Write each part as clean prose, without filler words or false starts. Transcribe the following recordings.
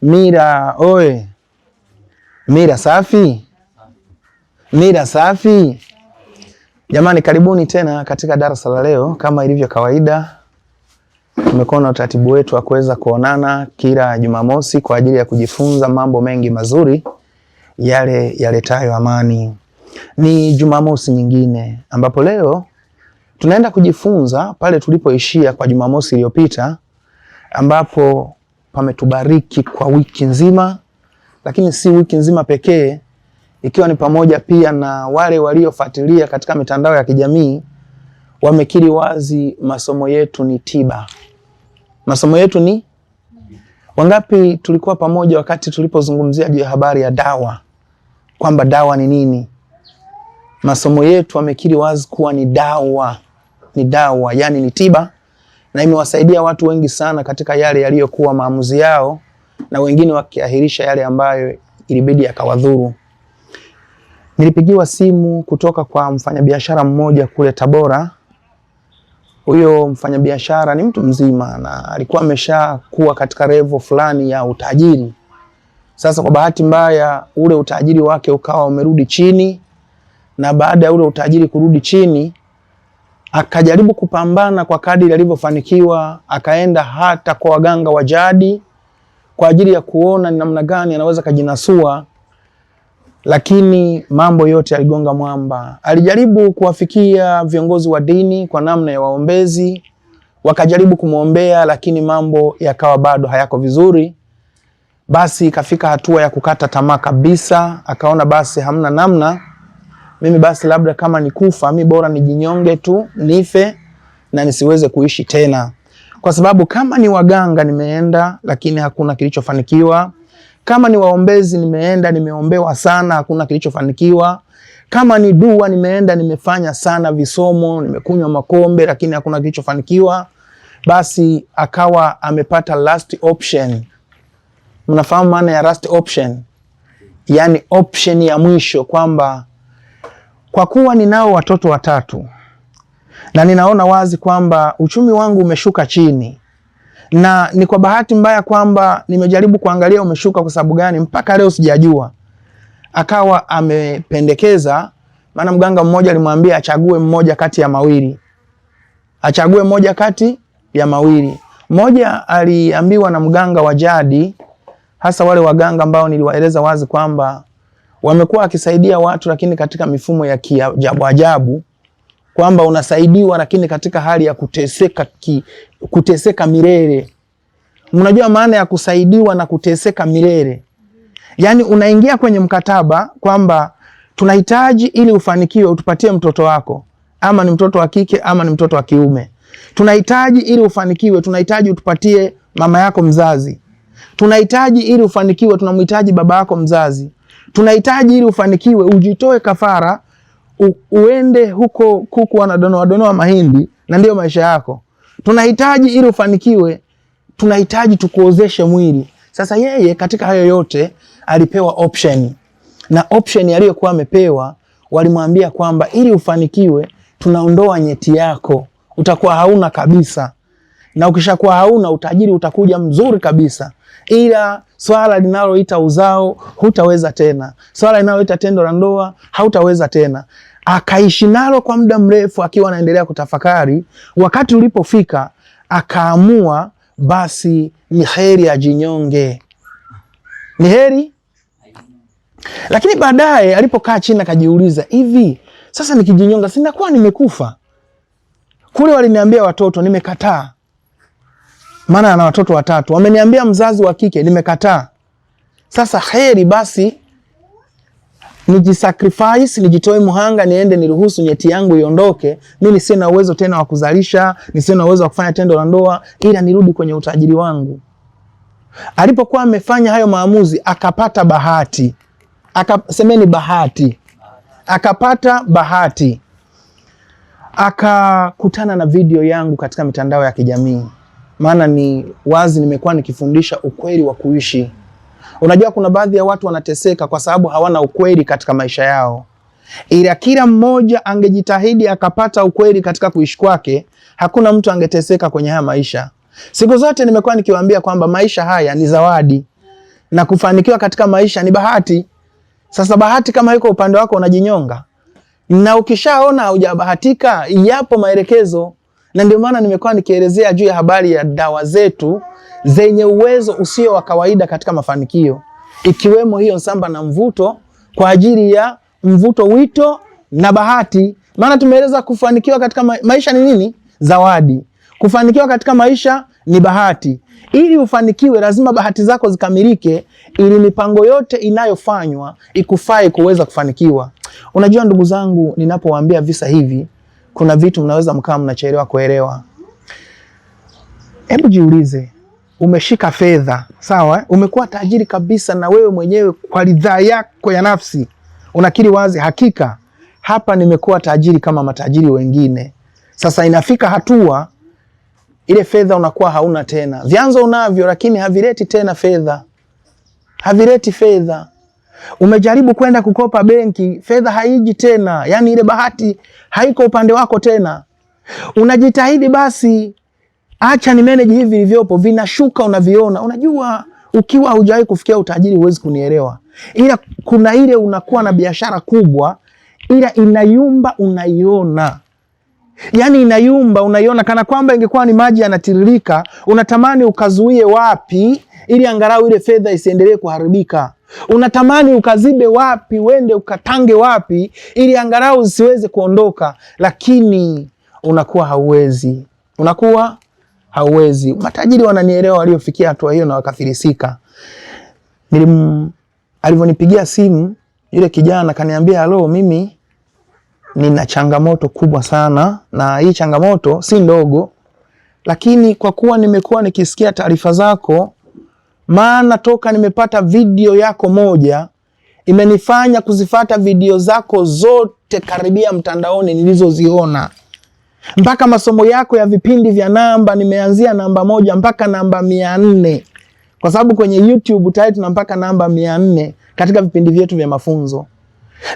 Mira, oe. Mira safi. Mira safi. Jamani, karibuni tena katika darasa la leo. Kama ilivyo kawaida, tumekuwa na utaratibu wetu wa kuweza kuonana kila Jumamosi kwa ajili ya kujifunza mambo mengi mazuri yale yaletayo amani. Ni Jumamosi nyingine ambapo leo tunaenda kujifunza pale tulipoishia kwa Jumamosi iliyopita, ambapo pametubariki kwa wiki nzima, lakini si wiki nzima pekee, ikiwa ni pamoja pia na wale waliofuatilia katika mitandao ya kijamii wamekiri wazi masomo yetu ni tiba. Masomo yetu ni wangapi? Tulikuwa pamoja wakati tulipozungumzia juu ya habari ya dawa, kwamba dawa ni nini. Masomo yetu wamekiri wazi kuwa ni dawa, yani ni tiba, na imewasaidia watu wengi sana katika yale yaliyokuwa maamuzi yao, na wengine wakiahirisha yale ambayo ilibidi yakawadhuru. Nilipigiwa simu kutoka kwa mfanyabiashara mmoja kule Tabora. Huyo mfanyabiashara ni mtu mzima na alikuwa ameshakuwa katika level fulani ya utajiri. Sasa kwa bahati mbaya ule utajiri wake ukawa umerudi chini, na baada ya ule utajiri kurudi chini akajaribu kupambana kwa kadiri alivyofanikiwa, akaenda hata kwa waganga wa jadi kwa ajili ya kuona ni namna gani anaweza kujinasua, lakini mambo yote yaligonga mwamba. Alijaribu kuwafikia viongozi wa dini kwa namna ya waombezi, wakajaribu kumuombea, lakini mambo yakawa bado hayako vizuri. Basi ikafika hatua ya kukata tamaa kabisa, akaona basi hamna namna, mimi basi labda kama nikufa, mimi bora nijinyonge tu, nife na nisiweze kuishi tena. Kwa sababu kama ni waganga nimeenda lakini hakuna kilichofanikiwa. Kama ni waombezi nimeenda, nimeombewa sana, hakuna kilichofanikiwa. Kama ni dua nimeenda, nimefanya sana visomo, nimekunywa makombe, lakini hakuna kilichofanikiwa. Basi akawa amepata last option. Mnafahamu maana ya last option? Yani option ya mwisho, kwamba kwa kuwa ninao watoto watatu na ninaona wazi kwamba uchumi wangu umeshuka chini, na ni kwa bahati mbaya kwamba nimejaribu kuangalia umeshuka kwa sababu gani, mpaka leo sijajua. Akawa amependekeza, maana mganga mmoja alimwambia achague mmoja kati ya mawili. Achague mmoja kati ya mawili. Mmoja aliambiwa na mganga wa jadi, hasa wale waganga ambao niliwaeleza wazi kwamba wamekuwa wakisaidia watu lakini katika mifumo ya kiajabu ajabu, kwamba unasaidiwa lakini katika hali ya kuteseka milele. Mnajua maana ya kusaidiwa na kuteseka milele? Yani unaingia kwenye mkataba kwamba tunahitaji ili ufanikiwe utupatie mtoto wako, ama ni mtoto wa kike ama ni mtoto wa kiume. Tunahitaji ili ufanikiwe, tunahitaji utupatie mama yako mzazi. Tunahitaji ili ufanikiwe, tunamhitaji baba yako mzazi. Tunahitaji ili ufanikiwe ujitoe kafara, uende huko kuku wanadonoa mahindi na ndio maisha yako. Tunahitaji ili ufanikiwe, tunahitaji tukuozeshe mwili. Sasa yeye katika hayo yote alipewa option, na option aliyokuwa amepewa walimwambia kwamba ili ufanikiwe tunaondoa nyeti yako, utakuwa hauna kabisa, na ukishakuwa hauna utajiri utakuja mzuri kabisa, ila swala linaloita uzao hutaweza tena, swala linaloita tendo la ndoa hautaweza tena. Akaishi nalo kwa muda mrefu akiwa anaendelea kutafakari. Wakati ulipofika akaamua basi ni heri ajinyonge, ni heri. Lakini baadaye alipokaa chini akajiuliza, hivi sasa nikijinyonga sinakuwa nimekufa? Kule waliniambia watoto, nimekataa, maana ana watoto watatu. Wameniambia mzazi wa kike, nimekataa. Sasa heri basi nijisacrifice, nijitoe muhanga, niende niruhusu nyeti yangu iondoke, mimi sina uwezo tena wa kuzalisha, sina uwezo wa kufanya tendo la ndoa, ila nirudi kwenye utajiri wangu. Alipokuwa amefanya hayo maamuzi akapata bahati. Semeni bahati. Akapata bahati. Akakutana na video yangu katika mitandao ya kijamii. Maana ni wazi nimekuwa nikifundisha ukweli wa kuishi. Unajua kuna baadhi ya watu wanateseka kwa sababu hawana ukweli katika maisha yao. Ila kila mmoja angejitahidi akapata ukweli katika kuishi kwake, hakuna mtu angeteseka kwenye haya maisha. Siku zote nimekuwa nikiwaambia kwamba maisha haya ni zawadi. na kufanikiwa katika maisha ni bahati. Sasa bahati kama iko upande wako unajinyonga. Na ukishaona hujabahatika, yapo maelekezo. Na ndio maana nimekuwa nikielezea juu ya habari ya dawa zetu zenye uwezo usio wa kawaida katika mafanikio. Ikiwemo hiyo samba na mvuto kwa ajili ya mvuto, wito na bahati. Maana tumeeleza kufanikiwa katika maisha ni nini? Zawadi. Kufanikiwa katika maisha ni bahati. Ili ufanikiwe lazima bahati zako zikamilike, ili mipango yote inayofanywa ikufae kuweza kufanikiwa. Unajua ndugu zangu, ninapowaambia visa hivi, kuna vitu mnaweza mkao mnachelewa kuelewa. Hebu jiulize, umeshika fedha, sawa? Umekuwa tajiri kabisa na wewe mwenyewe kwa ridhaa yako ya nafsi. Unakiri wazi, hakika hapa nimekuwa tajiri kama matajiri wengine. Sasa inafika hatua ile fedha unakuwa hauna tena. Vyanzo unavyo lakini havileti tena fedha. Havileti fedha. Umejaribu kwenda kukopa benki, fedha haiji tena. Yaani ile bahati haiko upande wako tena. Unajitahidi basi, acha ni manage hivi vilivyopo, vinashuka unaviona. Unajua ukiwa hujawahi kufikia utajiri huwezi kunielewa. Ila kuna ile unakuwa na biashara kubwa, ila inayumba unaiona. Yaani inayumba unaiona kana kwamba ingekuwa ni maji yanatiririka, unatamani ukazuie wapi ili angalau ile fedha isiendelee kuharibika. Unatamani ukazibe wapi, wende ukatange wapi ili angalau zisiweze kuondoka, lakini unakuwa hauwezi. Unakuwa hauwezi. Matajiri wananielewa waliofikia hatua hiyo na wakafilisika. Alivyonipigia simu yule kijana kaniambia, "Halo, mimi nina changamoto kubwa sana na hii changamoto si ndogo, lakini kwa kuwa nimekuwa nikisikia taarifa zako, maana toka nimepata video yako moja imenifanya kuzifata video zako zote karibia mtandaoni nilizoziona. Mpaka masomo yako ya vipindi vya namba nimeanzia namba 1 mpaka namba 400. Kwa sababu kwenye YouTube tayari tuna mpaka namba 400 katika vipindi vyetu vya mafunzo.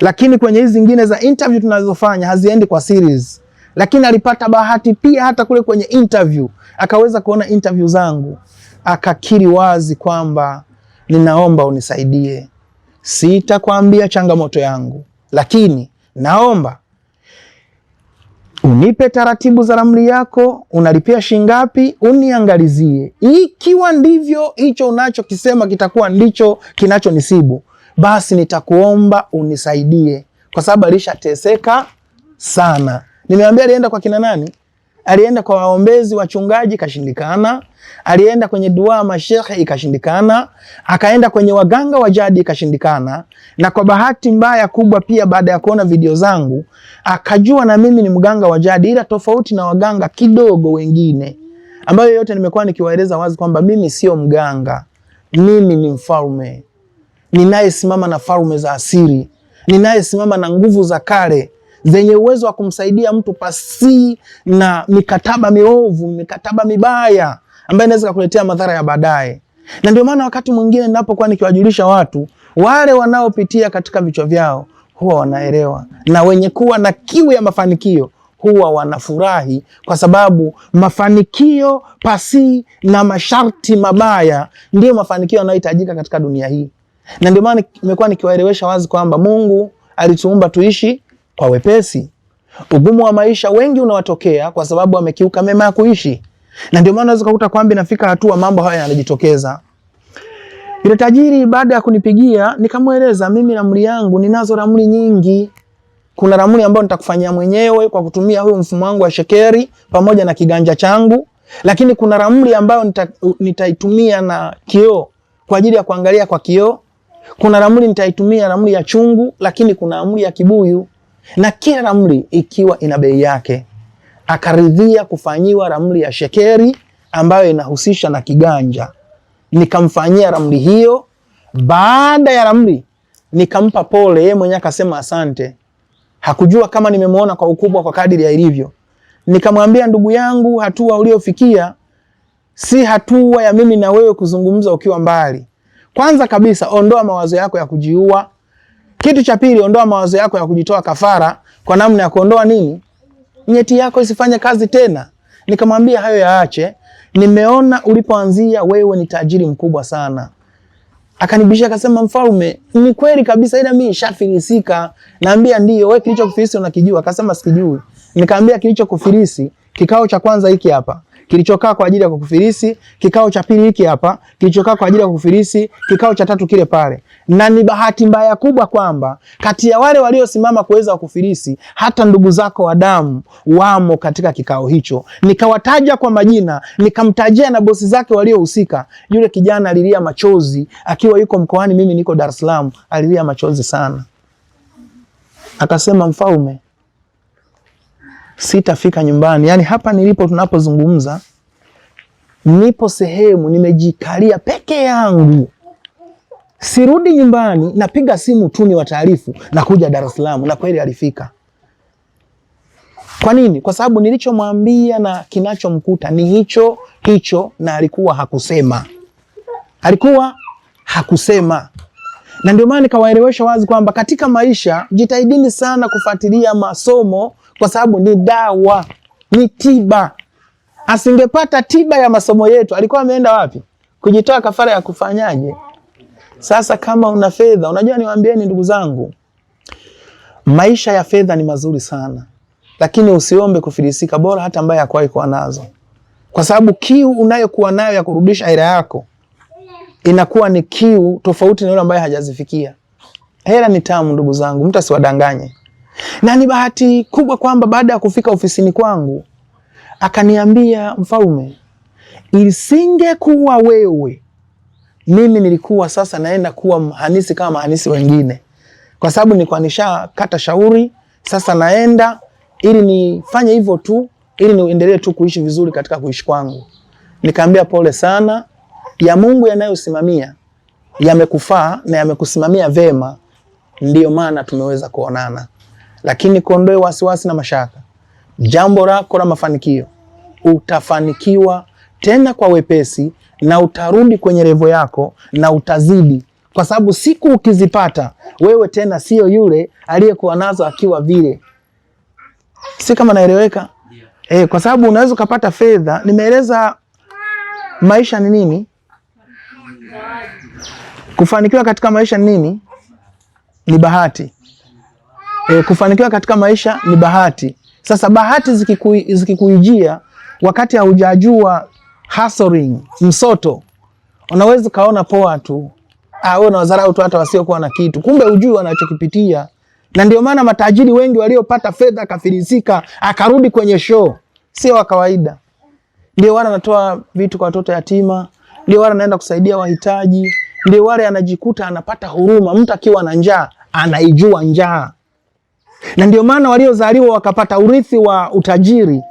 Lakini kwenye hizi zingine za interview tunazofanya haziendi kwa series. Lakini alipata bahati pia hata kule kwenye interview akaweza kuona interview zangu, akakiri wazi kwamba ninaomba unisaidie. Sitakwambia changamoto yangu, lakini naomba unipe taratibu za ramli yako, unalipia shingapi, uniangalizie. Ikiwa ndivyo hicho unachokisema kitakuwa ndicho kinachonisibu, basi nitakuomba unisaidie, kwa sababu alishateseka sana." Nimeambia alienda kwa kina nani? Alienda kwa waombezi, wachungaji, ikashindikana. Alienda kwenye dua mashehe, ikashindikana. Akaenda kwenye waganga wa jadi, ikashindikana. Na kwa bahati mbaya kubwa pia, baada ya kuona video zangu akajua na mimi ni mganga wa jadi, ila tofauti na waganga kidogo wengine, ambayo yote nimekuwa nikiwaeleza wazi kwamba mimi sio mganga. Mimi ni mfalme, ninayesimama na falme za asili, ninayesimama na nguvu za kale zenye uwezo wa kumsaidia mtu pasi na mikataba miovu, mikataba mibaya ambayo inaweza kukuletea madhara ya baadaye. Na ndio maana wakati mwingine ninapokuwa nikiwajulisha watu, wale wanaopitia katika vichwa vyao huwa wanaelewa, na wenye kuwa na kiu ya mafanikio huwa wanafurahi, kwa sababu mafanikio pasi na masharti mabaya ndio mafanikio yanayohitajika katika dunia hii. Na ndio maana nimekuwa nikiwaelewesha wazi kwamba Mungu alituumba tuishi kwa wepesi. Ugumu wa maisha wengi unawatokea kwa sababu wamekiuka mema ya kuishi. Na ndio maana unaweza kukuta kwamba inafika hatua mambo haya yanajitokeza. Yule tajiri baada ya kunipigia nikamweleza, mimi ramli yangu ninazo ramli nyingi. Kuna ramli ambayo nitakufanyia mwenyewe kwa kutumia huyo mfumo wangu wa shekeri pamoja na kiganja changu, lakini kuna ramli ambayo nitaitumia na kioo kwa ajili ya kuangalia kwa kioo. Kuna ramli nitaitumia ramli ya chungu, lakini kuna ramli ya kibuyu, na kila ramli ikiwa ina bei yake. Akaridhia kufanyiwa ramli ya shekeri ambayo inahusisha na kiganja. Nikamfanyia ramli hiyo. Baada ya ramli nikampa pole, yeye mwenyewe akasema asante. Hakujua kama nimemuona kwa ukubwa kwa kadiri ya ilivyo. Nikamwambia, ndugu yangu, hatua uliofikia si hatua ya mimi na wewe kuzungumza ukiwa mbali. Kwanza kabisa ondoa mawazo yako ya kujiua. Kitu cha pili, ondoa mawazo yako ya kujitoa kafara kwa namna ya kuondoa nini? Nyeti yako isifanye kazi tena. Nikamwambia hayo yaache. Nimeona ulipoanzia wewe ni tajiri mkubwa sana. Akanibishia akasema, mfalme, ni kweli kabisa ila mimi nishafilisika. Naambia ndio, wewe kilichokufilisi unakijua? Akasema sikijui. Nikamwambia kilichokufilisi, kikao cha kwanza hiki hapa kilichokaa kwa ajili ya kukufilisi, kikao cha pili hiki hapa kilichokaa kwa ajili ya kukufilisi, kikao cha tatu kile pale. Na ni bahati mbaya kubwa kwamba kati ya wale waliosimama kuweza kukufilisi, hata ndugu zako wa damu wamo katika kikao hicho. Nikawataja kwa majina, nikamtajia na bosi zake waliohusika. Yule kijana alilia machozi akiwa yuko mkoani, mimi niko Dar es Salaam, alilia machozi sana. Akasema, mfalme, sitafika nyumbani. Yani hapa nilipo tunapozungumza, nipo sehemu nimejikalia peke yangu. Sirudi nyumbani, napiga simu tu ni wataarifu na kuja Dar es Salaam. Na kweli alifika. Kwa nini? Kwa sababu nilichomwambia na kinachomkuta ni hicho hicho, na alikuwa hakusema. Na ndio maana nikawaelewesha wazi kwamba katika maisha jitahidini sana kufuatilia masomo, kwa sababu ni dawa, ni tiba. Asingepata tiba ya masomo yetu, alikuwa ameenda wapi? Kujitoa kafara ya kufanyaje? Sasa kama una fedha, unajua niwaambieni ndugu zangu, maisha ya fedha ni mazuri sana, lakini usiombe kufilisika, bora hata ambaye hakuwahi kuwa nazo. Kwa sababu kiu unayokuwa nayo ya kurudisha hela yako inakuwa ni kiu tofauti na yule ambaye hajazifikia. Hela ni tamu ndugu zangu, mtu asiwadanganye. Na ni bahati kubwa kwamba baada ya kufika ofisini kwangu akaniambia, mfalme, isingekuwa wewe, mimi nilikuwa sasa naenda kuwa mhandisi kama mahandisi wengine. Kwa sababu nilikuwa nishakata shauri, sasa naenda ili nifanye hivyo tu, ili niendelee tu kuishi vizuri katika kuishi kwangu. Nikamwambia pole sana, ya Mungu yanayosimamia yamekufaa na yamekusimamia vema, ndiyo maana tumeweza kuonana. Lakini kuondoe wasiwasi na mashaka. Jambo lako la mafanikio, utafanikiwa tena kwa wepesi, na utarudi kwenye level yako na utazidi. Kwa sababu siku ukizipata, wewe tena sio yule aliyekuwa nazo akiwa vile. Si kama naeleweka? Kwa sababu unaweza kupata fedha. Nimeeleza maisha ni nini? Kufanikiwa katika maisha ni nini? Ni bahati. Kufanikiwa katika maisha ni bahati. Sasa bahati zikikuijia wakati haujajua hustling, msoto, unaweza kaona poa tu. Wewe unadharau tu hata wasiokuwa na kitu. Kumbe hujui wanachokipitia. Na ndio maana matajiri wengi waliopata fedha akafilisika, akarudi kwenye show, sio wa kawaida. Ndio wale anatoa vitu kwa watoto yatima, ndio wale anaenda kusaidia wahitaji, ndio wale anajikuta anapata huruma. Mtu akiwa na njaa, anaijua njaa. Na ndio maana waliozaliwa wakapata urithi wa utajiri,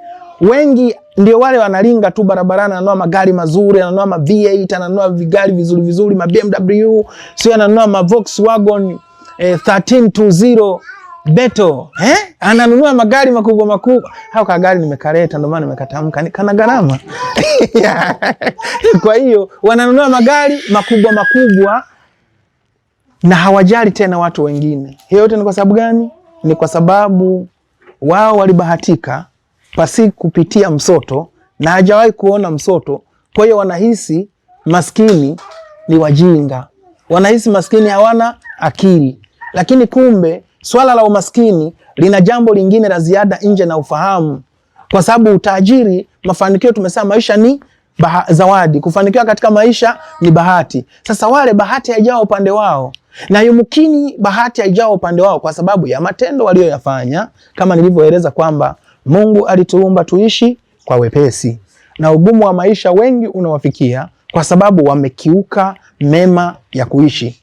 wengi ndio wale wanalinga tu barabarani, ananunua magari mazuri, ananunua ma V8, ananunua vigari vizuri vizuri, ma BMW, sio ananunua ma Volkswagen 1320 Beetle, ananunua magari makubwa makubwa. Hao kagari nimekaleta, ndio maana nimekatamka, kana gharama. Kwa hiyo wananunua magari makubwa makubwa na hawajali tena watu wengine. Hiyo yote ni kwa sababu gani? Ni kwa sababu wao walibahatika pasi kupitia msoto, na hajawahi kuona msoto. Kwa hiyo wanahisi maskini ni wajinga, wanahisi maskini hawana akili. Lakini kumbe swala la umaskini lina jambo lingine la ziada nje na ufahamu. Kwa sababu utajiri, mafanikio, tumesema maisha ni zawadi. Kufanikiwa katika maisha ni bahati. Sasa wale bahati haijawa upande wao, na yumkini bahati haijawa upande wao kwa sababu ya matendo walioyafanya, kama nilivyoeleza kwamba Mungu alituumba tuishi kwa wepesi, na ugumu wa maisha wengi unawafikia kwa sababu wamekiuka mema ya kuishi.